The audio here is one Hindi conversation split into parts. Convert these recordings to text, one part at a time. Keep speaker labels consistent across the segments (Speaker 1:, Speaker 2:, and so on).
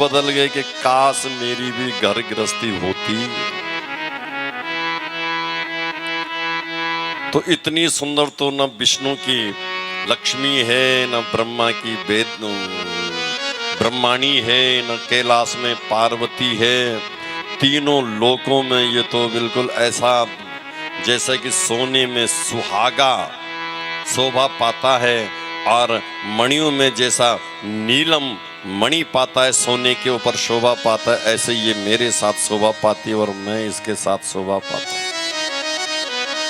Speaker 1: बदल गए कि काश मेरी भी घर गृहस्थी होती तो इतनी सुंदर तो न विष्णु की लक्ष्मी है, न ब्रह्मा की वेद ब्रह्माणी है, न कैलाश में पार्वती है। तीनों लोकों में ये तो बिल्कुल ऐसा जैसा कि सोने में सुहागा शोभा पाता है और मणियों में जैसा नीलम मणि पाता है, सोने के ऊपर शोभा पाता है, ऐसे ये मेरे साथ शोभा पाती है और मैं इसके साथ शोभा पाता हूं।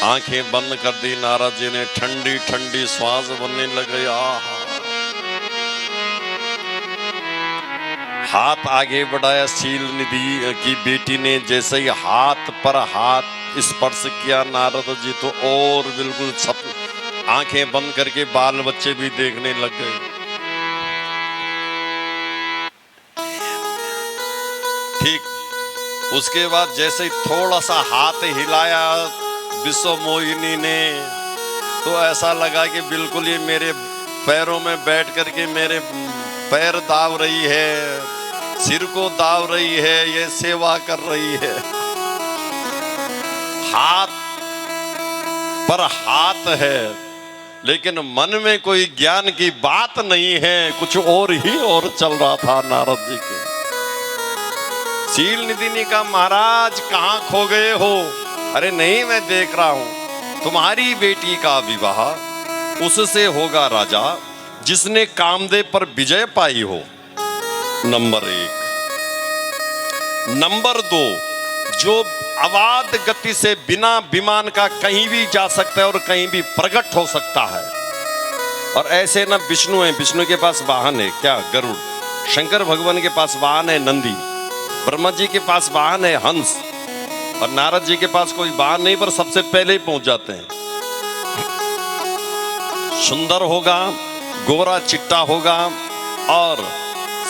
Speaker 1: आंखें बंद कर दी नारद जी ने, ठंडी ठंडी श्वास बनने लगे। हाथ आगे बढ़ाया शील निधि की बेटी ने, जैसे ही हाथ पर हाथ स्पर्श किया नारद जी तो और बिल्कुल सब आंखें बंद करके बाल बच्चे भी देखने लग गए। ठीक उसके बाद जैसे ही थोड़ा सा हाथ हिलाया विश्व मोहिनी ने तो ऐसा लगा कि बिल्कुल ये मेरे पैरों में बैठ करके मेरे पैर दाव रही है, सिर को दाव रही है, ये सेवा कर रही है। हाथ पर हाथ है लेकिन मन में कोई ज्ञान की बात नहीं है, कुछ और ही और चल रहा था नारद जी के। शील निधि ने कहा महाराज कहां खो गए हो? अरे नहीं मैं देख रहा हूं तुम्हारी बेटी का विवाह उससे होगा राजा जिसने कामदेव पर विजय पाई हो, नंबर 1। नंबर 2, जो अबाध गति से बिना विमान का कहीं भी जा सकता है और कहीं भी प्रकट हो सकता है। और ऐसे ना विष्णु है, विष्णु के पास वाहन है क्या? गरुड़। शंकर भगवान के पास वाहन है नंदी। ब्रह्मा जी के पास वाहन है हंस। और नारद जी के पास कोई वाहन नहीं पर सबसे पहले ही पहुंच जाते हैं। सुंदर होगा, गोरा चिट्टा होगा और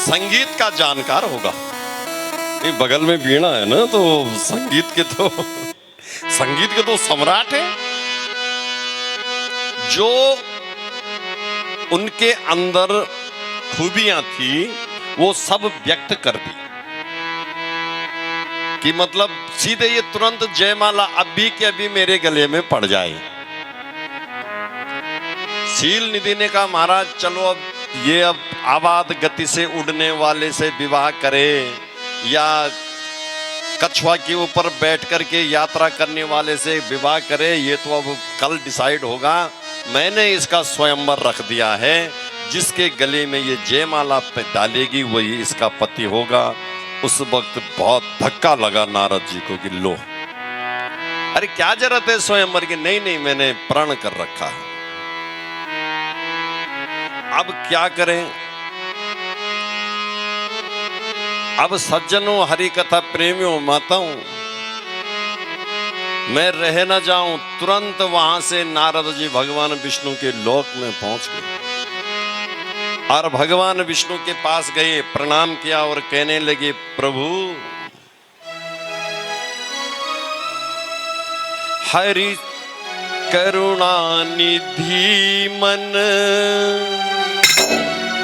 Speaker 1: संगीत का जानकार होगा। ये बगल में वीणा है ना, तो संगीत के तो सम्राट है। जो उनके अंदर खूबियां थी वो सब व्यक्त कर दी कि मतलब सीधे ये तुरंत जयमाला अभी के अभी मेरे गले में पड़ जाए। शील निधि ने कहा महाराज चलो अब आबाद गति से उड़ने वाले से विवाह करे या कछुआ के ऊपर बैठ करके यात्रा करने वाले से विवाह करे, ये तो अब कल डिसाइड होगा। मैंने इसका स्वयंवर रख दिया है, जिसके गले में ये जयमाला पे डालेगी वही इसका पति होगा। उस वक्त बहुत धक्का लगा नारद जी को कि लो, अरे क्या जरूरत है स्वयंवर की? नहीं मैंने प्रण कर रखा है। अब क्या करें? अब सज्जनों, हरि कथा प्रेमियों, माताओं, मैं रह न जाऊं। तुरंत वहां से नारद जी भगवान विष्णु के लोक में पहुंच गए और भगवान विष्णु के पास गए, प्रणाम किया और कहने लगे प्रभु हरि करुणा निधि मन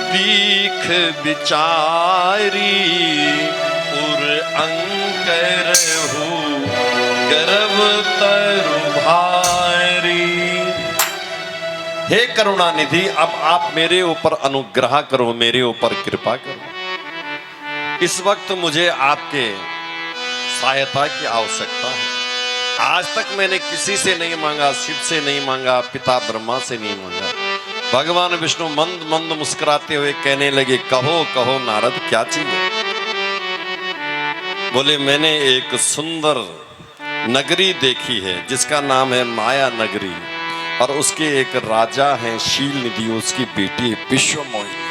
Speaker 1: दीख विचारी उर अंकर हो गर्भ तरु भारी। हे करुणा निधि, अब आप मेरे ऊपर अनुग्रह करो, मेरे ऊपर कृपा करो। इस वक्त मुझे आपके सहायता की आवश्यकता है। आज तक मैंने किसी से नहीं मांगा, शिव से नहीं मांगा, पिता ब्रह्मा से नहीं मांगा। भगवान विष्णु मंद मंद मुस्कुराते हुए कहने लगे कहो कहो नारद क्या चाहिए? बोले मैंने एक सुंदर नगरी देखी है जिसका नाम है माया नगरी और उसके एक राजा हैं शील निधि, उसकी बेटी विश्व मोहिनी।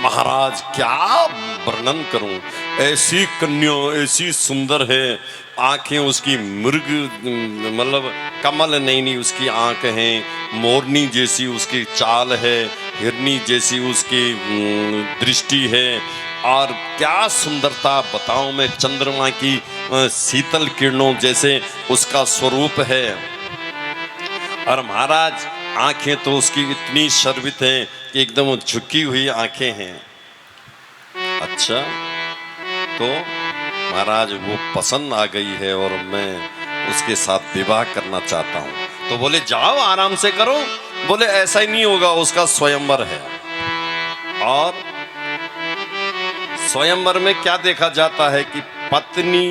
Speaker 1: महाराज क्या वर्णन करूं, ऐसी कन्या ऐसी सुंदर है, आंखें उसकी मृग मतलब कमल नहीं उसकी आंख हैं, मोरनी जैसी उसकी चाल है, हिरनी जैसी उसकी दृष्टि है और क्या सुंदरता बताऊं मैं, चंद्रमा की शीतल किरणों जैसे उसका स्वरूप है। और महाराज आंखें तो उसकी इतनी शर्वित हैं कि एकदम झुकी हुई आंखें हैं। अच्छा तो महाराज वो पसंद आ गई है और मैं उसके साथ विवाह करना चाहता हूं। तो बोले जाओ आराम से करो। बोले ऐसा ही नहीं होगा, उसका स्वयंवर है। और स्वयंवर में क्या देखा जाता है कि पत्नी,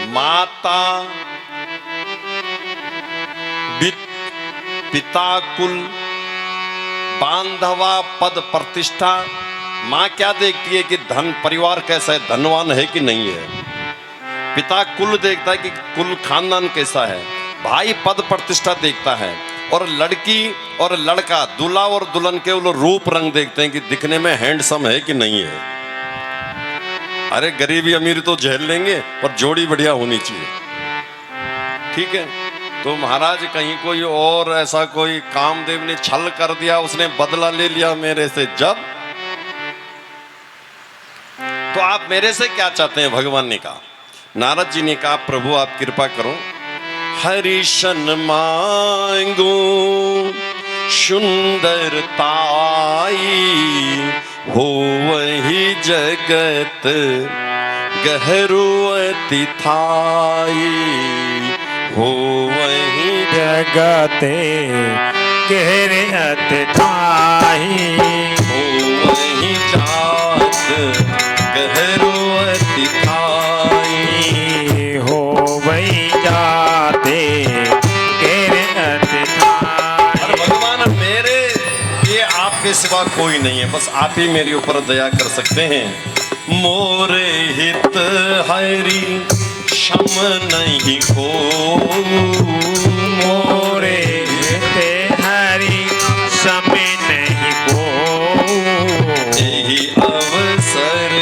Speaker 1: माता, पिता, कुल, बांधवा, पद, प्रतिष्ठा। माँ क्या देखती है कि धन परिवार कैसा है, धनवान है कि नहीं है। पिता कुल देखता है कि कुल खानदान कैसा है। भाई पद प्रतिष्ठा देखता है। और लड़की और लड़का, दूल्हा और दुल्हन के वो रूप रंग देखते हैं कि दिखने में हैंडसम है कि नहीं है। अरे गरीबी अमीर तो झेल लेंगे पर जोड़ी बढ़िया होनी चाहिए, ठीक है। तो महाराज कहीं कोई और ऐसा कोई कामदेव ने छल कर दिया, उसने बदला ले लिया मेरे से। जब तो आप मेरे से क्या चाहते हैं? भगवान ने कहा, नारद जी ने कहा प्रभु आप कृपा करो, हरिशन मांगू सुंदरताई, हो वही जगत गहरो अति थाई, हो वही
Speaker 2: जगते गहरे अति थाई,
Speaker 1: हो वही जात गहरो अति थाई,
Speaker 2: हो वही जाते गहरे अति थाई।
Speaker 1: अरे भगवान मेरे ये आपके सिवा कोई नहीं है, बस आप ही मेरे ऊपर दया कर सकते हैं। मोरे हित हरि क्षम नहीं को,
Speaker 2: मोरे हित हरि क्षम नहीं को,
Speaker 1: यही अवसर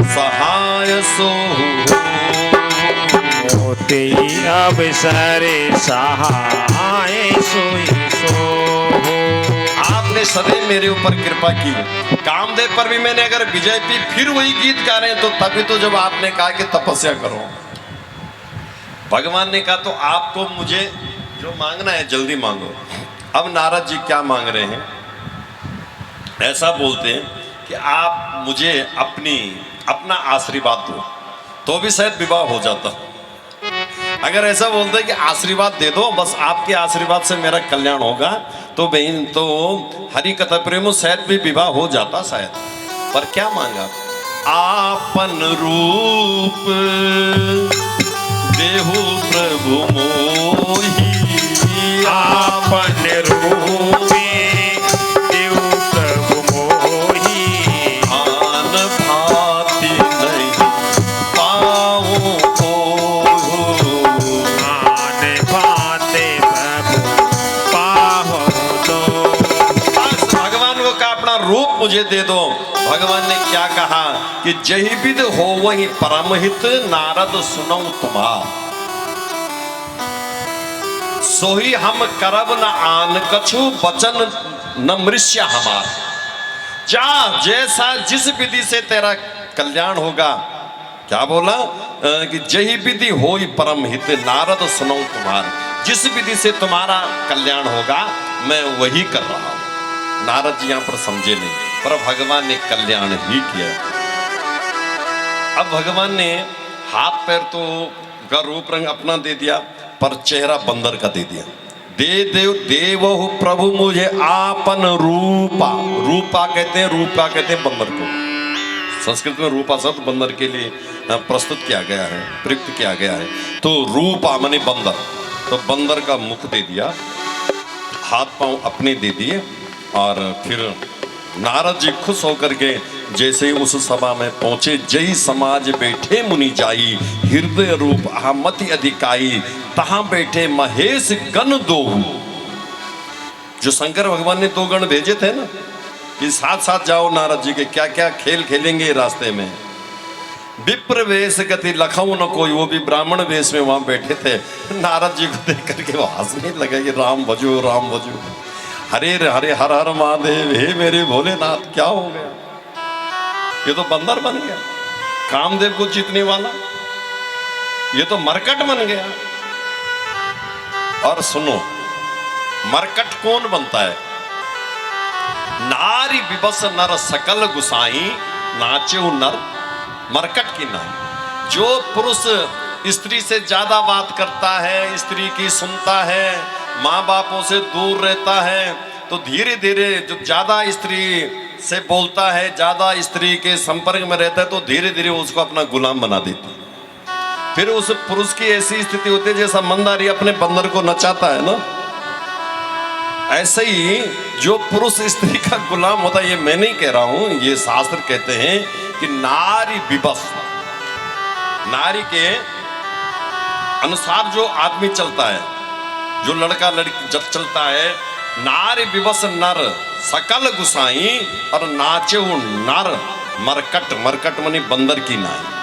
Speaker 1: सहाय सो
Speaker 2: होते अवसर सहाय सोई सो।
Speaker 1: आपने सदैव मेरे ऊपर कृपा की। कामदेव पर भी मैंने अगर विजय पी, फिर वही गीत गा रहे हैं तो तभी तो जब आपने कहा कि तपस्या करो। भगवान ने कहा तो आपको मुझे जो मांगना है जल्दी मांगो। अब नारद जी क्या मांग रहे हैं? ऐसा बोलते हैं कि आप मुझे अपना आशीर्वाद दो, तो भी शायद विवाह हो जाता। अगर ऐसा बोलते हैं कि आशीर्वाद दे दो, बस आपके आशीर्वाद से मेरा कल्याण होगा, तो बहन तो हरि कथा प्रेम शायद भी विवाह हो जाता शायद। पर क्या मांगा? आपन रूप देहु प्रभु मोही,
Speaker 2: आपन रूप देहु प्रभु मोही,
Speaker 1: आन भांति नहीं पाऊं कोहू,
Speaker 2: आन भांति प्रभु पाहो दो।
Speaker 1: बस भगवान को कहा अपना रूप मुझे दे दो। भगवान ने क्या कहा कि जही विद हो वही परमहित, नारद सुनऊ तुम्हार, सोही हम करब न आन कछु, वचन न मृष्य हमार। जा जैसा जिस विधि से तेरा कल्याण होगा, क्या बोला कि जही विधि हो परम हित, नारद सुनऊ तुम्हार, जिस विधि से तुम्हारा कल्याण होगा मैं वही कर रहा हूं। नारद जी यहां पर समझे नहीं, पर भगवान ने कल्याण ही किया। अब भगवान ने हाथ पैर तो का रूप रंग अपना दे दिया, पर चेहरा बंदर का दे दिया। देवो प्रभु मुझे आपन रूपा, रूपा कहते हैं बंदर को। संस्कृत में रूपा शब्द बंदर के लिए प्रस्तुत किया गया है, प्रयुक्त किया गया है। तो रूपा माने बंदर, तो बंदर का मुख दे दिया, हाथ पांव अपने दे दिए। और फिर नारद जी खुश होकर के जैसे उस सभा में पहुंचे, जय समाज बैठे मुनि जाई, हृदय रूप अहमति अधिकाई, तहां बैठे महेश गण दो। जो शंकर भगवान ने 2 गण भेजे थे ना कि साथ साथ जाओ नारद जी के, क्या क्या खेल खेलेंगे रास्ते में। विप्र वेश गति लखऊ न कोई, वो भी ब्राह्मण वेश में वहां बैठे थे। नारद जी को देख करके वो हंसने लगे कि राम भजो राम भजो, हरे हरे हर हर महादेव, हे मेरे भोलेनाथ क्या हो गया? ये तो बंदर बन गया, कामदेव को जीतने वाला, ये तो मरकट बन गया। और सुनो, मरकट कौन बनता है? नारी विवश नर सकल गुसाई, नाचे नर मरकट की नाई। जो पुरुष स्त्री से ज्यादा बात करता है, स्त्री की सुनता है, माँ बापों से दूर रहता है, तो धीरे धीरे जो ज्यादा स्त्री से बोलता है, ज्यादा स्त्री के संपर्क में रहता है, तो धीरे धीरे उसको अपना गुलाम बना देता है। फिर उस पुरुष की ऐसी स्थिति होती है जैसा मंदारी अपने बंदर को नचाता है ना, ऐसे ही जो पुरुष स्त्री का गुलाम होता है, ये मैं नहीं कह रहा हूं, ये शास्त्र कहते हैं कि नारी विवश, नारी के अनुसार जो आदमी चलता है, जो लड़का लड़की जब चलता है, नारी विवश नर सकल गुसाई और नाचे नर मरकट, मरकट मनी बंदर की नाई।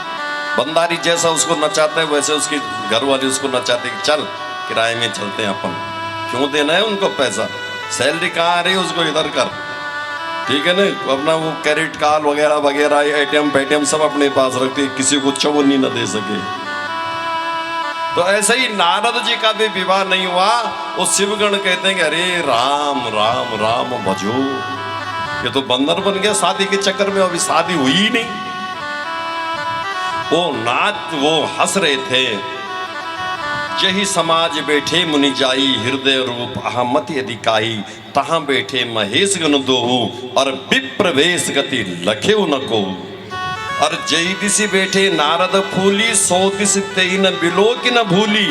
Speaker 1: बंदारी जैसा उसको नचाता है वैसे उसकी घर वाली उसको नचाते कि चल किराए में चलते हैं अपन, क्यों देना है उनको पैसा, सैलरी कहाँ आ रही है उसको इधर कर, ठीक है ना। अपना वो क्रेडिट कार्ड वगैरह वगैरह एटीएम पेटीएम सब अपने पास रखते हैं, किसी को चौनी न दे सके। तो ऐसे ही नारद जी का भी विवाह नहीं हुआ। वो शिवगण कहते हैं कि अरे राम राम राम भजो, ये तो बंदर बन गया शादी के चक्कर में, अभी शादी हुई ही नहीं। वो हंस रहे थे, यही समाज बैठे मुनि जाई, हृदय रूप अहमति अधिकाई, तहां बैठे महेश गण दोहु, और विप्रवेश गति लखे न को। और जई दिशि बैठे नारद फूली, सो दिस तेई न बिलो की न भूली।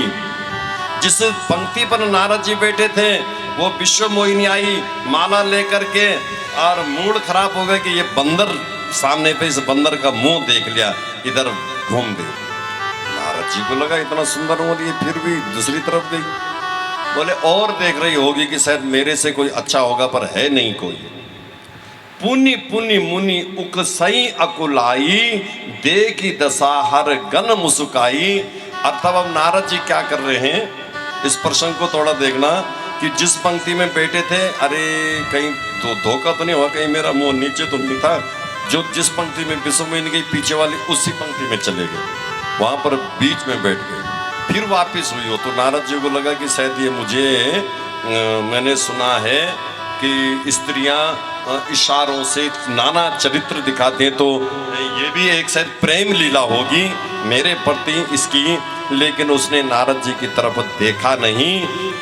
Speaker 1: जिस पंक्ति पर नारद जी बैठे थे वो विश्व मोहिनी आई माला लेकर के, और मूड खराब हो गया कि ये बंदर सामने पे, इस बंदर का मुंह देख लिया, इधर घूम गई। नारद जी को लगा इतना सुंदर हो रही है, फिर भी दूसरी तरफ गई। बोले और देख रही होगी कि शायद मेरे से कोई अच्छा होगा, पर है नहीं कोई। पुनि पुनि मुनि उकसई अकुलाई, देखी दशा हर गन मुस्काई। और तब अब नारद जी क्या कर रहे हैं, इस प्रसंग को थोड़ा देखना कि जिस पंक्ति में बैठे थे, अरे कहीं तो धोखा तो नहीं हुआ, कहीं मेरा मुंह नीचे तो नहीं था। जो जिस पंक्ति में विश्व मोहिनी गई पीछे वाली, उसी पंक्ति में चले गए, वहां पर बीच में बैठ गए। फिर वापस हुई हो तो नारद जी को लगा कि शायद ये मुझे मैंने सुना है कि स्त्रियां इशारों से नाना चरित्र दिखाते हैं, तो ये भी एक शायद प्रेम लीला होगी मेरे प्रति इसकी। लेकिन उसने नारद जी की तरफ देखा नहीं,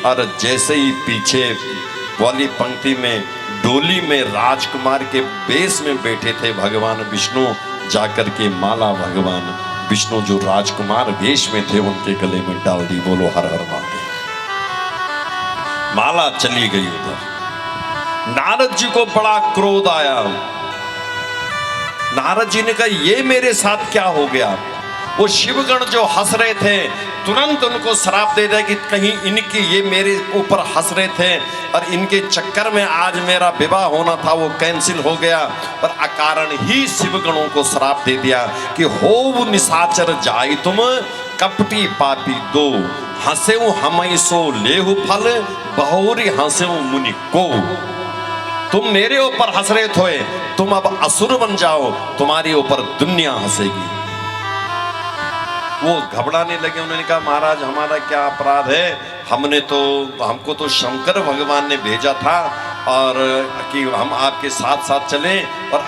Speaker 1: और जैसे ही पीछे वाली पंक्ति में डोली में राजकुमार के वेश में बैठे थे भगवान विष्णु, जाकर के माला भगवान विष्णु जो राजकुमार वेश में थे उनके गले में डाल दी। बोलो हर हर महादेव। माला चली गई उधर। नारद जी को बड़ा क्रोध आया। नारद जी ने कहा ये मेरे साथ क्या हो गया। वो शिवगण जो हंस रहे थे तुरंत उनको श्राप दे दिया कि कहीं इनकी, ये मेरे ऊपर हंस रहे थे और इनके चक्कर में आज मेरा विवाह होना था वो कैंसिल हो गया, पर अकारण ही शिवगणों को श्राप दे दिया कि हो निशाचर जाई तुम कपटी पापी दो, हंसे हमई सो लेहु फल बहुरी हंसे मुनि को। तुम मेरे ऊपर हंस रहे थे, तुम अब असुर बन जाओ, तुम्हारे ऊपर दुनिया हंसेगी। वो घबराने लगे। उन्होंने कहा महाराज हमारा क्या अपराध है, हमको तो शंकर भगवान ने भेजा था और कि हम आपके साथ साथ चलें, और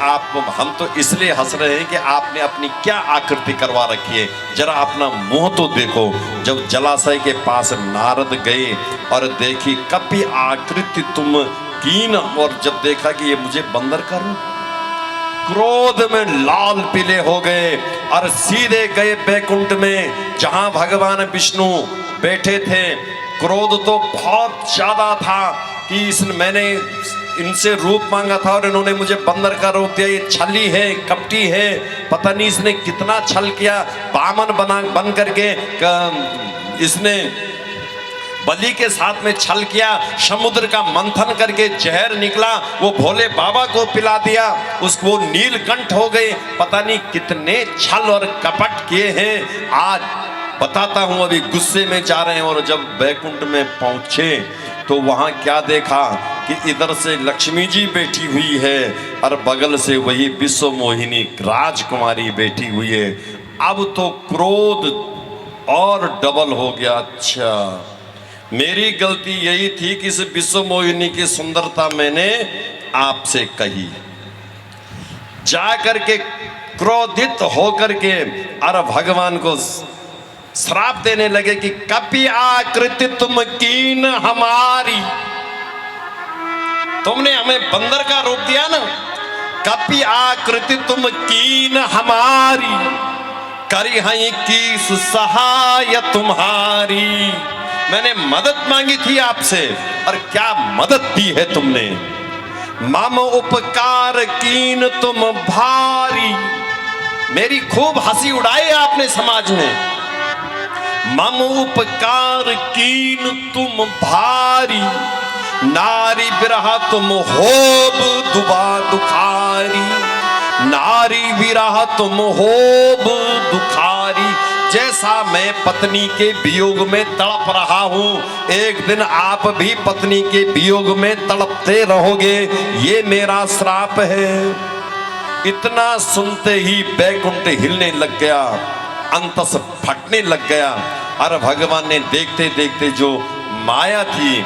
Speaker 1: हम तो इसलिए हंस रहे हैं कि आपने अपनी क्या आकृति करवा रखी है, जरा अपना मुंह तो देखो। जब जलाशय के पास नारद गए और देखी कपि आकृति तुम कीन, और जब देखा कि ये मुझे बंदर का रूप, क्रोध में लाल पीले हो गए और सीधे गए बैकुंठ में जहां भगवान विष्णु बैठे थे। क्रोध तो बहुत ज्यादा था कि मैंने इनसे रूप मांगा था और इन्होंने मुझे बंदर का रूप दिया, ये छली है, कपटी है, पता नहीं इसने कितना छल किया। बामन बन करके इसने बलि के साथ में छल किया, समुद्र का मंथन करके जहर निकला, वो भोले बाबा को पिला दिया, उसको नीलकंठ हो गए। पता नहीं कितने छल और कपट किए हैं। आज बताता हूं, अभी गुस्से में जा रहे हैं। और जब बैकुंठ में पहुंचे तो वहां क्या देखा कि इधर से लक्ष्मी जी बैठी हुई है और बगल से वही विश्व मोहिनी राजकुमारी बैठी हुई है। अब तो क्रोध और डबल हो गया। अच्छा, मेरी गलती यही थी कि इस विश्व मोहिनी की सुंदरता मैंने आपसे कही। जा करके क्रोधित होकर के अरे भगवान को श्राप देने लगे कि कपि आकृति तुम कीन हमारी, तुमने हमें बंदर का रूप दिया ना, कपि आकृति तुम कीन हमारी, करी हई कीस सहाय तुम्हारी। मैंने मदद मांगी थी आपसे और क्या मदद दी है तुमने। मम उपकार कीन तुम भारी, मेरी खूब हंसी उड़ाई आपने समाज में। मम उपकार कीन तुम भारी, नारी बिरह तुम होब दुबा दुखारी, नारी विरह तुम होब दुखारी। जैसा मैं पत्नी के वियोग में तड़प रहा हूं, एक दिन आप भी पत्नी के वियोग में तड़पते रहोगे, ये मेरा श्राप है। इतना सुनते ही बैकुंठ हिलने लग गया, अंतस फटने लग गया। और भगवान ने देखते देखते जो माया थी